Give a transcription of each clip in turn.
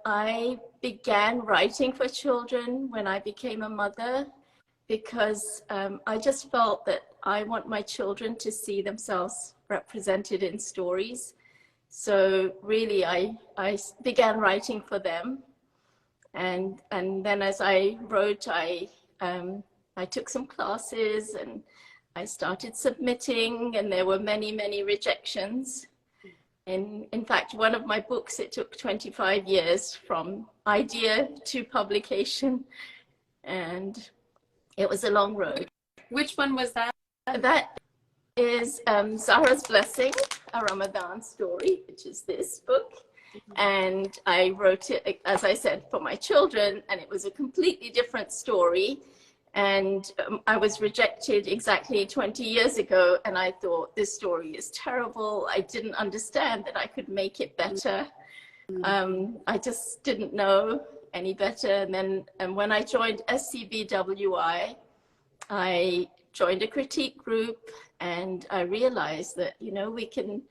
I began writing for children when I became a mother because I just felt that I want my children to see themselves represented in stories. So really, I began writing for them. And then as I wrote, I took some classes and I started submitting, and there were many, many rejections. And in fact, one of my books, it took 25 years from idea to publication, and it was a long road. Which one was that? That is Zahra's Blessing, a Ramadan story, which is this book. And I wrote it, as I said, for my children, and it was a completely different story. And I was rejected exactly 20 years ago, and I thought, this story is terrible. I didn't understand that I could make it better. I just didn't know any better. And then when I joined SCBWI, I joined a critique group, and I realized that, you know, we can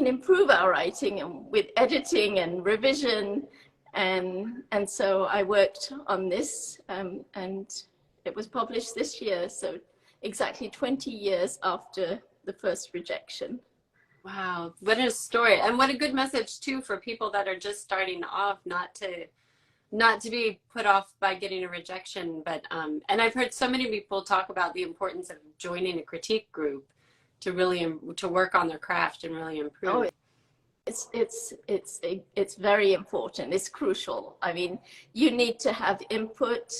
improve our writing and with editing and revision. And so I worked on this, and it was published this year, so exactly 20 years after the first rejection. Wow, what a story. And what a good message too for people that are just starting off, not to be put off by getting a rejection. But and I've heard so many people talk about the importance of joining a critique group to really to work on their craft and really improve. Oh, it's very important. It's crucial. I mean, you need to have input,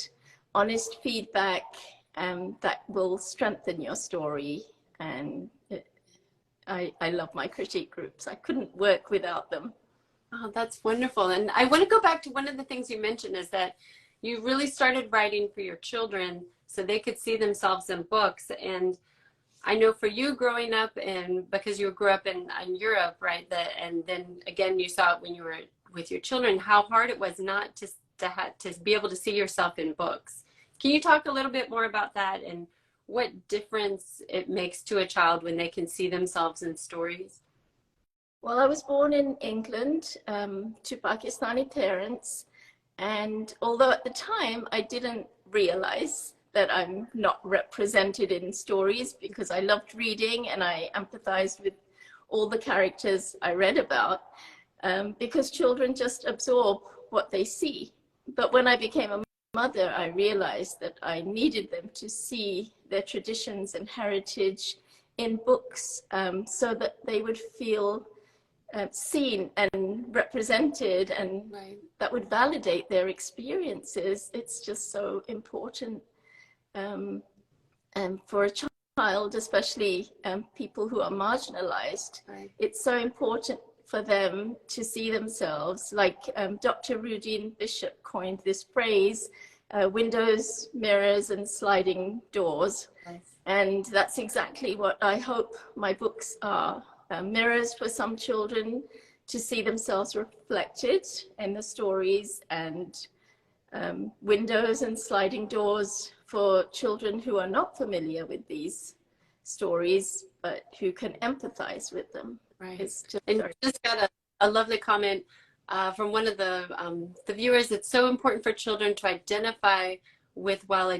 honest feedback, that will strengthen your story. And I love my critique groups. I couldn't work without them. Oh, that's wonderful. And I want to go back to one of the things you mentioned, is that you really started writing for your children so they could see themselves in books. And I know for you growing up, and because you grew up in Europe, right? And then again, you saw it when you were with your children, how hard it was not to be able to see yourself in books. Can you talk a little bit more about that and what difference it makes to a child when they can see themselves in stories? Well, I was born in England to Pakistani parents. And although at the time I didn't realize that I'm not represented in stories, because I loved reading and I empathized with all the characters I read about, because children just absorb what they see. But when I became a mother, I realized that I needed them to see their traditions and heritage in books, so that they would feel seen and represented, and right. That would validate their experiences. It's just so important. And for a child, especially people who are marginalized, right. It's so important for them to see themselves, like Dr. Rudine Bishop coined this phrase, windows, mirrors, and sliding doors. Nice. And that's exactly what I hope my books are. Mirrors for some children to see themselves reflected in the stories, and windows and sliding doors for children who are not familiar with these stories, but who can empathize with them. Right. It's just and just got a lovely comment from one of the viewers. It's so important for children to identify with while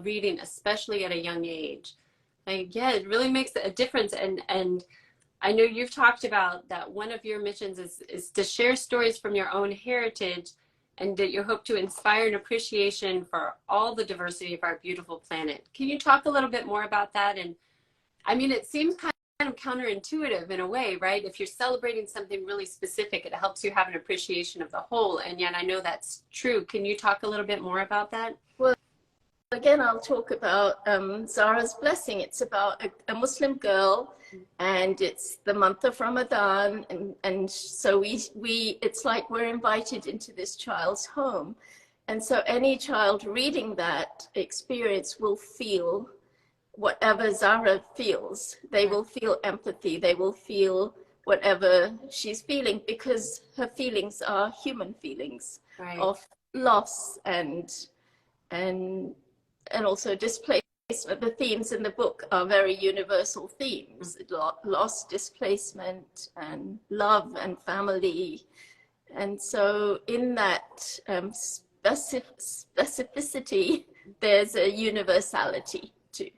reading, especially at a young age. Like, yeah, it really makes a difference. And I know you've talked about that one of your missions is to share stories from your own heritage, and that you hope to inspire an appreciation for all the diversity of our beautiful planet. Can you talk a little bit more about that? And I mean, it seems kind of counterintuitive in a way, right? If you're celebrating something really specific, it helps you have an appreciation of the whole. And yet I know that's true. Can you talk a little bit more about that? Well, again, I'll talk about Zahra's Blessing. It's about a Muslim girl, and it's the month of Ramadan, and so it's like we're invited into this child's home. And so any child reading that experience will feel whatever Zahra feels. They will feel empathy. They will feel whatever she's feeling, because her feelings are human feelings, right, of loss and also displacement. The themes in the book are very universal themes: loss, displacement, and love and family. And so in that specificity, there's a universality too.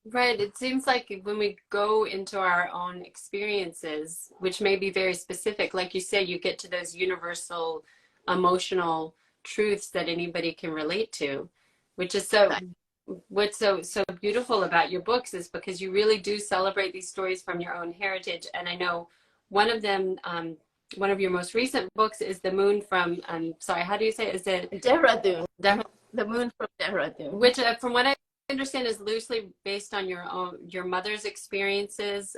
Right. It seems like when we go into our own experiences, which may be very specific, like you say, you get to those universal emotional truths that anybody can relate to, which is so, what's so beautiful about your books is because you really do celebrate these stories from your own heritage. And I know one of them, one of your most recent books is The Moon from, sorry, how do you say it? Is it Dehradhun? The Moon from Dehradhun. Which, from what I understand, is loosely based on your mother's experiences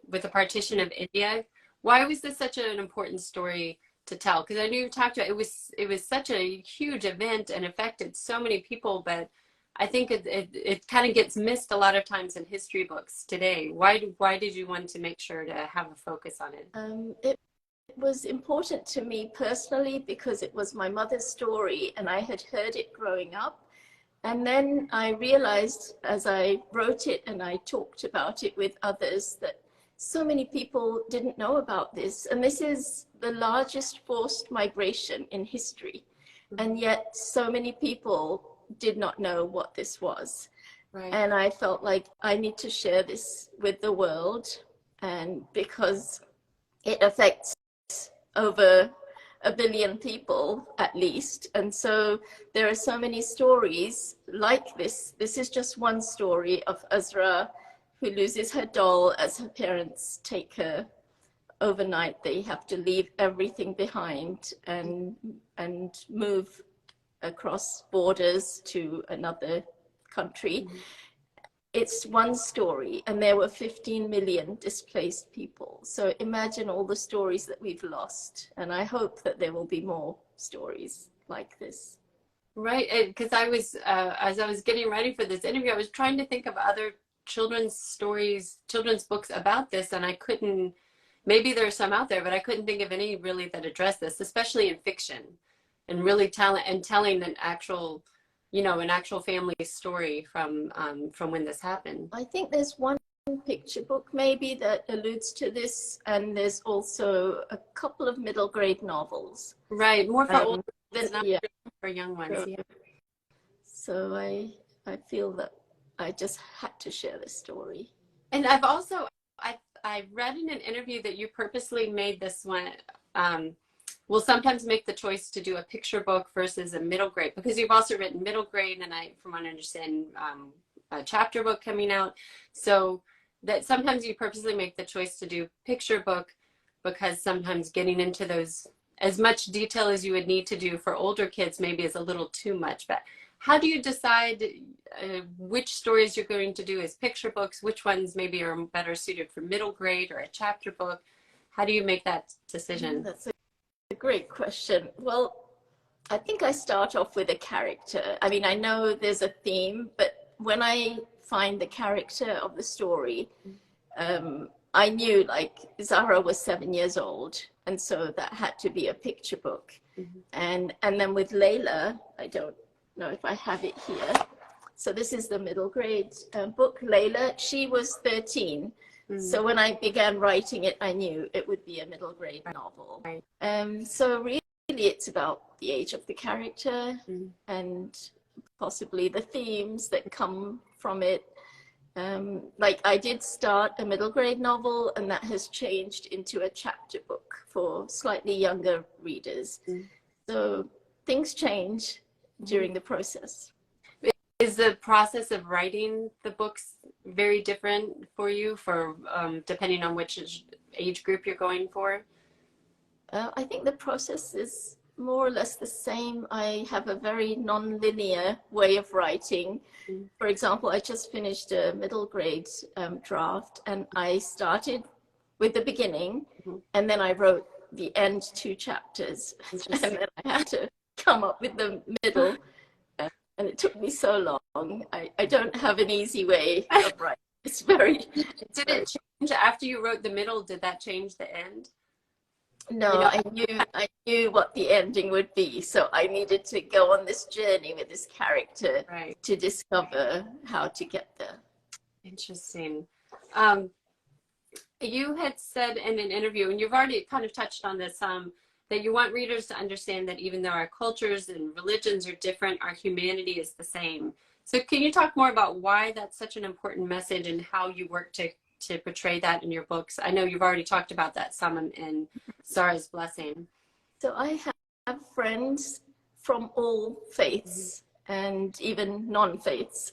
with the partition of India. Why was this such an important story to tell? Because I knew you talked about it was such a huge event and affected so many people, but I think it kind of gets missed a lot of times in history books today. Why did you want to make sure to have a focus on it? It was important to me personally because it was my mother's story and I had heard it growing up. And then I realized as I wrote it and I talked about it with others that so many people didn't know about this. And this is the largest forced migration in history. And yet so many people did not know what this was. Right. And I felt like I need to share this with the world, and because it affects over 1 billion people at least. And so there are so many stories like this. This is just one story of Zahra who loses her doll as her parents take her overnight. They have to leave everything behind and move across borders to another country. Mm-hmm. It's one story, and there were 15 million displaced people. So imagine all the stories that we've lost. And I hope that there will be more stories like this. Right, because I was, as I was getting ready for this interview, I was trying to think of other children's stories, children's books about this, and I couldn't, maybe there's some out there, but I couldn't think of any really that address this, especially in fiction, and really telling an actual, an actual family story from when this happened. I think there's one picture book maybe that alludes to this, and there's also a couple of middle grade novels. Right, more for older, not for young ones. So, yeah. So I feel that I just had to share this story. And I've also, I read in an interview that you purposely made this one, will sometimes make the choice to do a picture book versus a middle grade, because you've also written middle grade, and from what I understand, a chapter book coming out. So that sometimes you purposely make the choice to do picture book because sometimes getting into those, as much detail as you would need to do for older kids maybe is a little too much. But how do you decide which stories you're going to do as picture books, which ones maybe are better suited for middle grade or a chapter book? How do you make that decision? That's a great question. Well, I think I start off with a character. I mean, I know there's a theme, but when I find the character of the story, I knew like Zahra was 7 years old, and so that had to be a picture book. Mm-hmm. And then with Laila, I don't know if I have it here. So this is the middle grade book. Laila, she was 13. Mm-hmm. So when I began writing it, I knew it would be a middle grade novel. Right. So really it's about the age of the character, mm-hmm. and possibly the themes that come from it. Like I did start a middle grade novel, and that has changed into a chapter book for slightly younger readers. Mm-hmm. So things change during the process. Is the process of writing the books very different for you, for depending on which age group you're going for? I think the process is more or less the same. I have a very non-linear way of writing. Mm-hmm. For example, I just finished a middle grade draft, and I started with the beginning, mm-hmm. and then I wrote the end 2 chapters, and then I had to come up with the middle. And it took me so long. I don't have an easy way of writing. It's very... Did it change after you wrote the middle? Did that change the end? No, I knew what the ending would be. So I needed to go on this journey with this character, right, to discover how to get there. Interesting. You had said in an interview, and you've already kind of touched on this, that you want readers to understand that even though our cultures and religions are different, our humanity is the same. So can you talk more about why that's such an important message and how you work to portray that in your books? I know you've already talked about that some in Zahra's Blessing. So I have friends from all faiths and even non-faiths.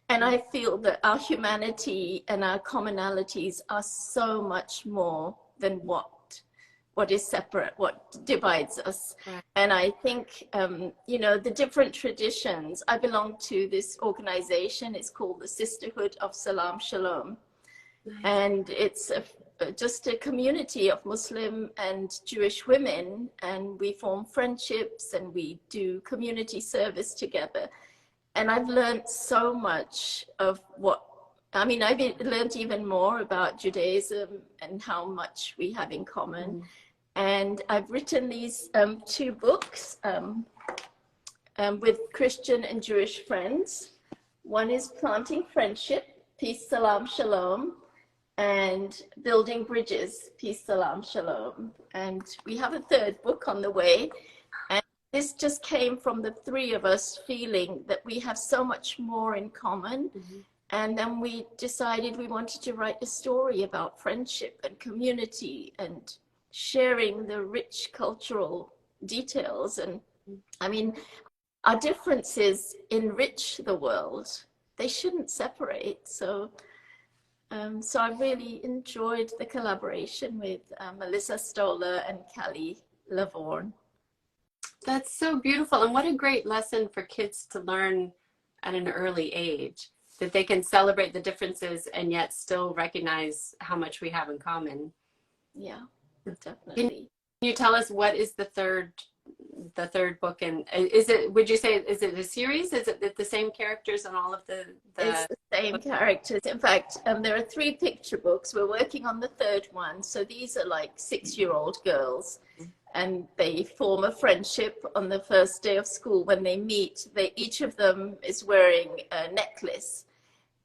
And I feel that our humanity and our commonalities are so much more than what is separate, what divides us. Right. And I think, you know, the different traditions, I belong to this organization, it's called the Sisterhood of Salaam, Shalom. Nice. And it's just a community of Muslim and Jewish women, and we form friendships and we do community service together. And I've learned so much of I've learned even more about Judaism and how much we have in common. And I've written these 2 books with Christian and Jewish friends. One is Planting Friendship, Peace, Salam, Shalom, and Building Bridges, Peace, Salam, Shalom. And we have a 3rd book on the way. And this just came from the 3 of us feeling that we have so much more in common. And then we decided we wanted to write a story about friendship and community and sharing the rich cultural details. And I mean, our differences enrich the world. They shouldn't separate. So I really enjoyed the collaboration with Melissa Stoller and Callie Lavorne. That's so beautiful. And what a great lesson for kids to learn at an early age, that they can celebrate the differences and yet still recognize how much we have in common. Yeah, definitely. Can you tell us what is the third book, and would you say is it a series? Is it the same characters on all of the It's the same characters. In fact, there are 3 picture books. We're working on the 3rd one. So these are like 6-year-old girls, and they form a friendship on the first day of school. When they meet, each of them is wearing a necklace,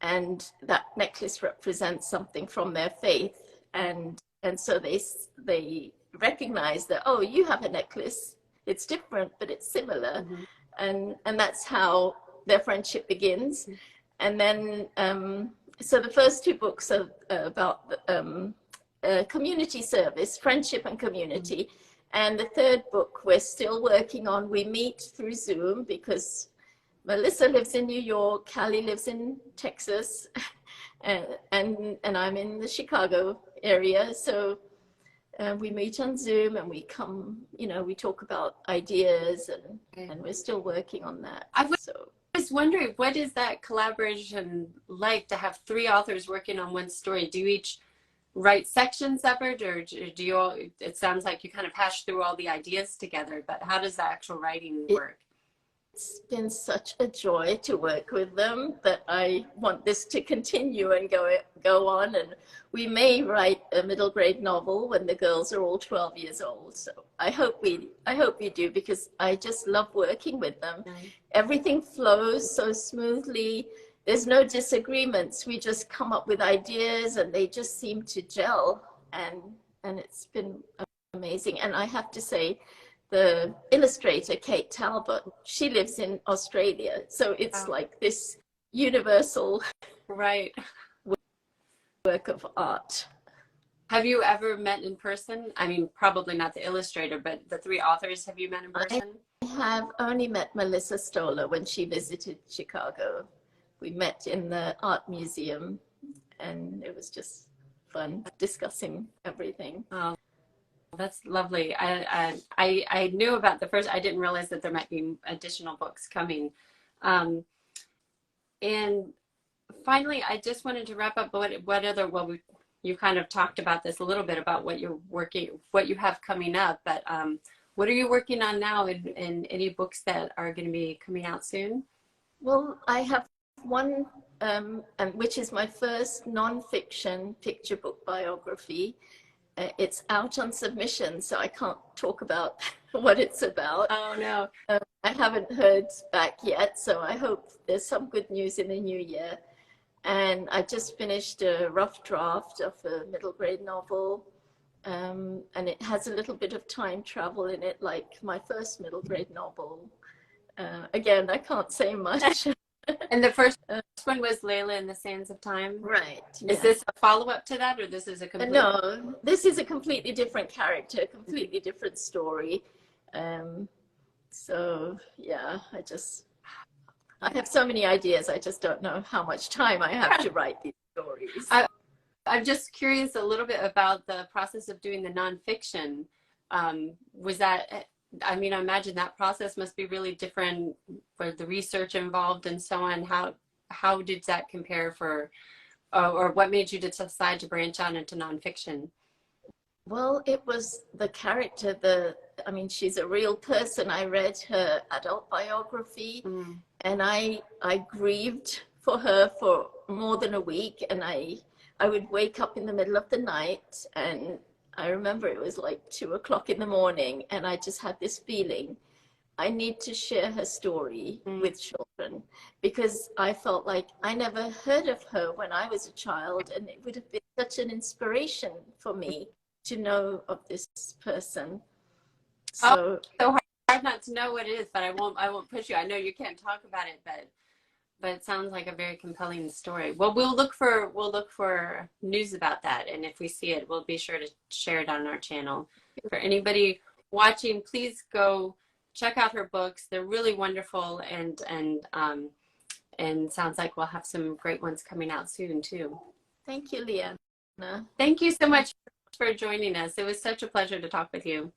and that necklace represents something from their faith. And so they recognize that, oh, you have a necklace. It's different, but it's similar. And that's how their friendship begins. And then, so the first 2 books are about community service, friendship and community. And the 3rd book we're still working on. We meet through Zoom because Melissa lives in New York, Callie lives in Texas, and I'm in the Chicago area. So we meet on Zoom and we come, you know, we talk about ideas, and we're still working on that. I was wondering, what is that collaboration like to have 3 authors working on one story? Do you each write sections separate, or do you all, it sounds like you kind of hash through all the ideas together, but how does the actual writing work? It's been such a joy to work with them that I want this to continue and go on. And we may write a middle grade novel when the girls are all 12 years old. So I hope we do, because I just love working with them. Everything flows so smoothly. There's no disagreements. We just come up with ideas and they just seem to gel, and it's been amazing. And I have to say, the illustrator, Kate Talbot, she lives in Australia. So it's like this universal work of art. Have you ever met in person? I mean, probably not the illustrator, but the 3 authors, have you met in person? I have only met Melissa Stoller when she visited Chicago. We met in the art museum, and it was just fun discussing everything. Oh, that's lovely. I knew about the first. I didn't realize that there might be additional books coming. And finally, I just wanted to wrap up. What other? Well, you kind of talked about this a little bit about what you have coming up. But what are you working on now? In any books that are going to be coming out soon? Well, I have one, which is my first non-fiction picture book biography. It's out on submission, so I can't talk about what it's about. Oh, no. I haven't heard back yet, so I hope there's some good news in the new year. And I just finished a rough draft of a middle grade novel, And it has a little bit of time travel in it, like my first middle grade novel. Again, I can't say much. And the first one was Laila in the Sands of Time? Right. Is this a follow-up to that, or this is a complete... No, this is a completely different character, completely different story. So, yeah, I have so many ideas. I just don't know how much time I have to write these stories. I'm just curious a little bit about the process of doing the nonfiction. Was that, I mean, I imagine that process must be really different for the research involved and so on. How did that compare for, or what made you decide to branch out into nonfiction? Well, it was the character, I mean, she's a real person. I read her adult biography and I grieved for her for more than a week. And I would wake up in the middle of the night, and I remember it was like 2 o'clock in the morning, and I just had this feeling, I need to share her story with children, because I felt like I never heard of her when I was a child, and it would have been such an inspiration for me to know of this person. So hard not to know what it is, but I won't push you. I know you can't talk about it, but it sounds like a very compelling story. Well, we'll look for news about that, and if we see it, we'll be sure to share it on our channel. For anybody watching, please go check out her books. They're really wonderful, and sounds like we'll have some great ones coming out soon too. Thank you, Leanna. Thank you so much for joining us. It was such a pleasure to talk with you.